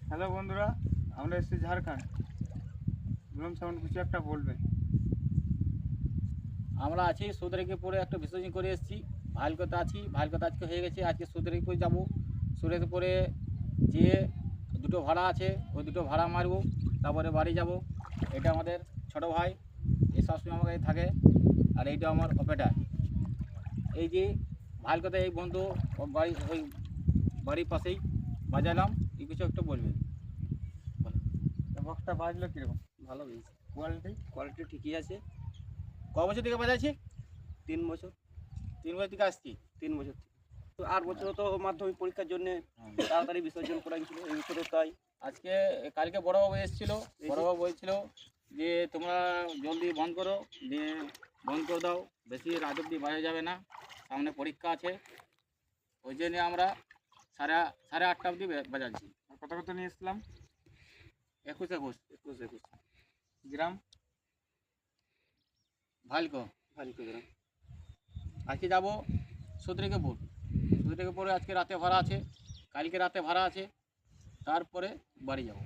Hello বন্ধুরা, আমরা এসেছি ঝাড়খণ্ড। বললাম সাউন্ড কিছু একটা বলবে। আমরা আছি সুদরেকিপুরে একটা বিসর্জন করে এসেছি। ভালকতা আছি, ভালকতা আজকে হয়ে গেছে। আজকে সুদরেকিপুর যাবো। সুদরেকিপুরে যেয়ে দুটো ভাড়া আছে, ওই দুটো ভাড়া মারবো, তারপরে বাড়ি যাব। এটা আমাদের ছোট ভাই, এই সবসময় আমার কাছে থাকে। আর এইটা আমার অপারেটার। এই যে ভালকতা এই বন্ধু বাড়ি ওই বাড়ির পাশেই বাজালাম। এই কিছু একটা বলবেন। বক্সটা বাজলো কিরকম? ভালো হয়েছে, কোয়ালিটি? কোয়ালিটি ঠিকই আছে। ক বছর থেকে বাজাচ্ছি? 3 বছর। 3 বছর থেকে আসছি। 3 বছর থেকে তো 8 বছর তো মাধ্যমিক পরীক্ষার জন্য হ্যাঁ। তাড়াতাড়ি বিসর্জন করা গেছিল, এই বছরও তাই। আজকে কালকে বড়বাবু এসেছিল। বড়বাবু বলছিল যে তোমরা জলদি বন্ধ করো, দিয়ে বন্ধ করে দাও, বেশি রাত অব্দি বাজা যাবে না, সামনে পরীক্ষা আছে। ওই জন্য আমরা সাড়ে আটটা অবধি বাজাচ্ছি। কত কত নিয়ে এসলাম? 21 গ্রাম? ভালকো। ভালকো গ্রাম। আজকে যাবো সুদরেকিপুর। সুদরেকিপুরে আজকে রাতে ভাড়া আছে, কালকে রাতে ভাড়া আছে, তারপরে বাড়ি যাব।